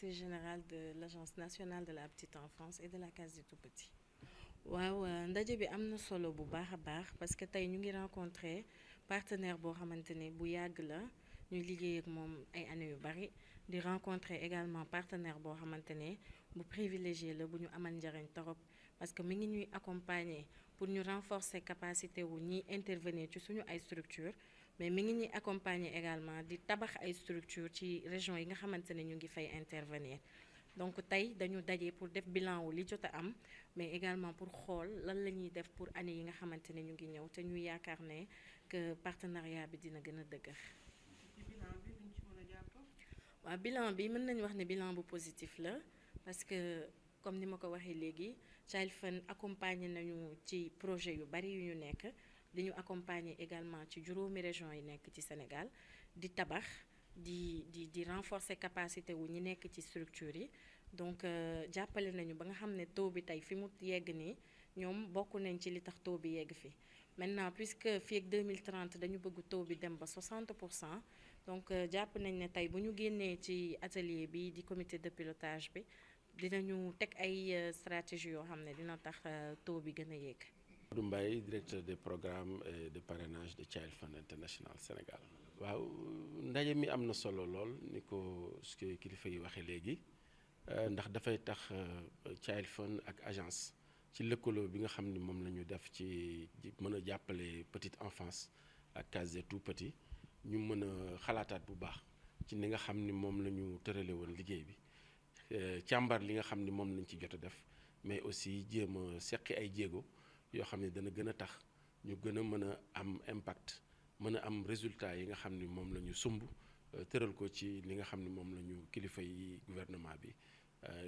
directrice générale de l'Agence nationale de la petite enfance et de la case des tout-petits. waaw ndaje bi am na solo bu baax a baax parce que tey ñu ngi rencontré partenaire boo xamante ne bu yàgg la ñuy liggéey ak moom ay années yu bari di rencontré également partenaire boo xamante ne bu privilégié la bu ñu amal njariñ torop parce que mi ngi ñuy accompagner pour ñu renforcer capacité wu ñiy intervenir ci suñu ay structure mais mi ngi ñuy accompagner également di tabax ay structure ci région yi nga xamante ne ñu ngi fay intervenir donc tey dañu daje pour def bilan wu li jot a am mais également pour xool lan la ñuy def pour année yi nga xamante ne ñu ngi ñëw te ñu yaakaar ne que partenariat bi dina gën a dëgër. waaw bilan bi mën nañu wax ne bilan bu positif la parce que comme ni ma ko waxee léegi Child Fund accompagner nañu ci projet yu bari yu ñu nekk di ñu accompagner également ci juróomi région yi nekk ci Sénégal di tabax di renforcer capacité wu ñi nekk ci structure yi donc jàppale nañu ba nga xam ne taux bi tey fi mu yegg nii ñoom bokk nañ ci li tax taux bi yegg fi maintenant puisque fii ak 2030 dañu bëgg taux bi dem ba 60% donc jàpp nañ ne tey bu ñu génnee ci atelier bi di comité de pilotage bi dinañu teg ay stratégie yoo xam ne dina tax taux bi gën a yéeg. Modou Mbaye, directeur des programmes et de parrainage de Child Fund International Sénégal. waaw ndaje mi am na solo lool ni ko kilifa yi waxee léegi ndax dafay tax Child Fund ak agence ci lëkkaloo bi nga xam ni moom la ñu def ci mën a jàppale petite enfance ak case des tout-petits ñu mën a xalaataat bu baax ci ni nga xam ni moom la ñu tërale woon liggéey bi càmbar li nga xam ni moom lañ ci jot a def mais aussi jéem a seqi ay jéego yoo xam ne dana gën a tax ñu gën a mën a am impact mën a am résultat yi nga xam ni moom la ñu sumb tëral ko ci li nga xam ni moom la ñu kilifa yi gouvernement bi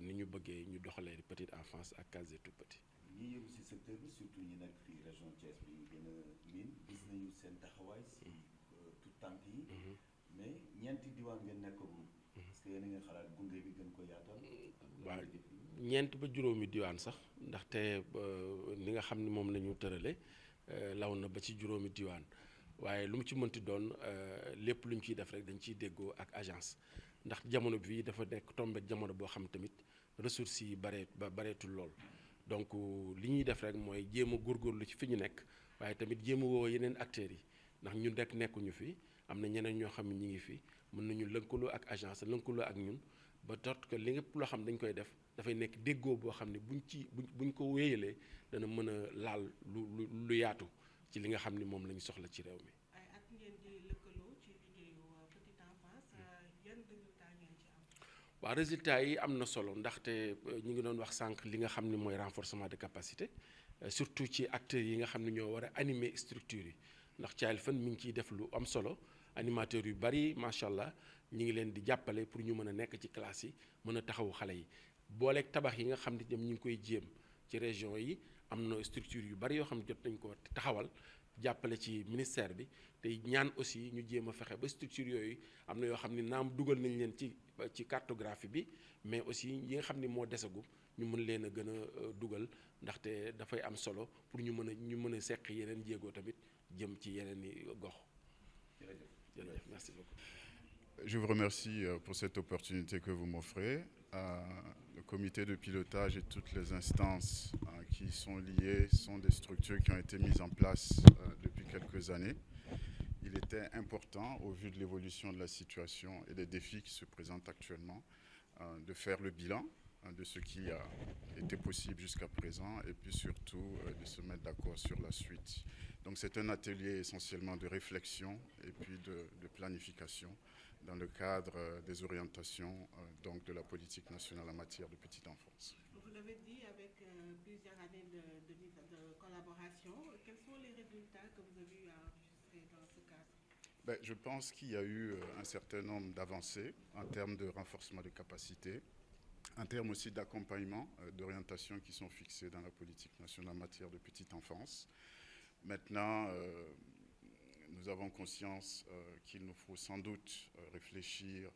ni ñu bëggee ñu doxalee petite enfance ak case des tout-petits. ñi yëngu ci secteur bi surtout ñi nekk fii région Thiès bi ñu gën a miin gis nañu seen taxawaay ci tout tànk yi mais ñeenti diwaan ngeen nekkagum parce que yéen a ngi xalaat gunge bi gën ko yaatal. waaw ñeent ba juróomi diwaan sax ndaxte li nga xam ni moom la ñu tërale law na ba ci juróomi diwaan waaye lu mu ci mënti doon lépp lu ñu ciy def rek dañ ciy déggoo ak agence ndax jamono bi dafa nekk tombé jamono boo xam tamit ressources yi bareetul lool donc li ñuy def rek mooy jéem a góorgóorlu ci fi ñu nekk waaye tamit jéem a woo yeneen acteurs yi ndax ñun rek nekkuñu fi am na ñeneen ñoo xam ne ñu ngi fi mën nañu lëkkaloo ak agence lëkkaloo ak ñun ba tot que li lépp loo xam dañ koy def dafay nekk déggoo boo xam ne buñ ko wéyalee dana mën a laal lu yaatu ci li nga xam ni moom la ñu soxla ci réew mi. ay at ngeen di lëkkaloo ci liggéeyu petite enfance yan résultats ngeen ci am. waaw résultats yi am na solo ndaxte ñu ngi doon wax sànq li nga xam ni mooy renforcement de capacité surtout ci acteurs yi nga xam ne ñoo war a animer structure yi ndax Child Fund mi ngi ciy def lu am solo animateurs yu bari macha allah ñu ngi leen di jàppale pour ñu mën a nekk ci classe yi mën a taxawu xale yi booleeg tabax yi nga xam ne ñoom ñu ngi koy jéem ci région yi am na structure yu bari yoo xam ne jot nañ ko taxawal jàppale ci ministère bi te ñaan aussi ñu jéem a fexe ba structure yooyu am na yoo xam ne naam dugal nañ leen ci cartographie bi mais aussi yi nga xam ne moo desagum ñu mën leen a gën a dugal ndaxte dafay am solo pour ñu mën a seq yeneen jéego tamit jëm ci yeneen i gox. jërëjëf merci beaucoup. Je vous remercie pour cette opportunité que vous m'offrez. Le comité de pilotage et toutes les instances qui sont liées sont des structures qui ont été mises en place depuis quelques années. Il était important, au vu de l'évolution de la situation et des défis qui se présentent actuellement, de faire le bilan de ce qui a été possible jusqu'à présent et puis surtout de se mettre d'accord sur la suite. Donc c'est un atelier essentiellement de réflexion et puis de planification dans le cadre des orientations donc de la politique nationale en matière de petite enfance. Vous l'avez dit, avec plusieurs années de collaboration, quels sont les résultats que vous avez eu à enregistrer dans ce cadre? Je pense qu'il y a eu un certain nombre d'avancées en termes de renforcement de capacité, en termes aussi d'accompagnement, d'orientation qui sont fixées dans la politique nationale en matière de petite enfance. Maintenant, nous avons conscience qu'il nous faut sans doute réfléchir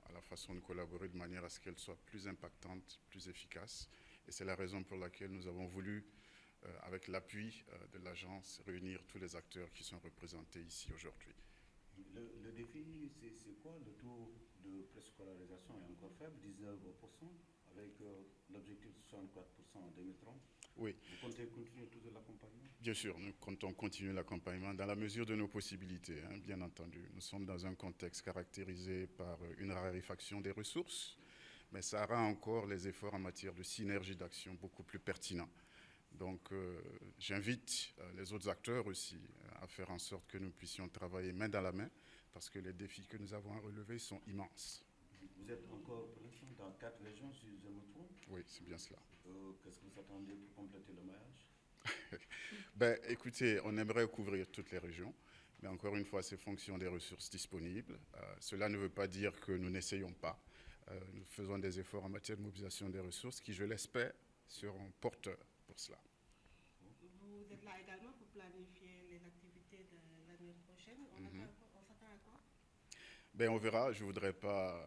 à la façon de collaborer de manière à ce qu'elle soit plus impactante, plus efficace. Et c'est la raison pour laquelle nous avons voulu, avec l'appui de l'agence, réunir tous les acteurs qui sont représentés ici aujourd'hui. Le défi, c'est quoi? Le taux de préscolarisation est encore faible, 19%, avec l'objectif de 64% en 2030. Oui. Vous comptez continuer toujours l'accompagnement? Bien sûr, nous comptons continuer l'accompagnement dans la mesure de nos possibilités, hein, bien entendu. Nous sommes dans un contexte caractérisé par une raréfaction des ressources, mais ça rend encore les efforts en matière de synergie d'action beaucoup plus pertinents. Donc, j'invite les autres acteurs aussi à faire en sorte que nous puissions travailler main dans la main, parce que les défis que nous avons à relever sont immenses. Vous êtes encore pour l'instant dans 4 régions, si je me trompe. Oui, c'est bien cela. Qu'est-ce que vous attendez pour compléter le maillage? Ben, écoutez, on aimerait couvrir toutes les régions, mais encore une fois, c'est fonction des ressources disponibles. Cela ne veut pas dire que nous n'essayons pas. Nous faisons des efforts en matière de mobilisation des ressources qui, je l'espère, seront porteurs pour cela. Vous êtes là également pour planifier les activités de l'année prochaine. On s'attend à quoi? Ben, on verra. Je ne voudrais pas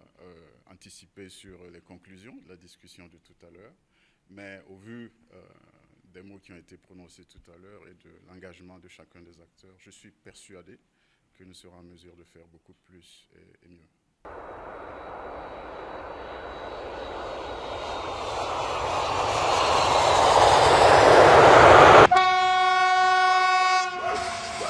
anticiper sur les conclusions de la discussion de tout à l'heure, mais au vu des mots qui ont été prononcés tout à l'heure et de l'engagement de chacun des acteurs, je suis persuadé que nous serons en mesure de faire beaucoup plus et mieux.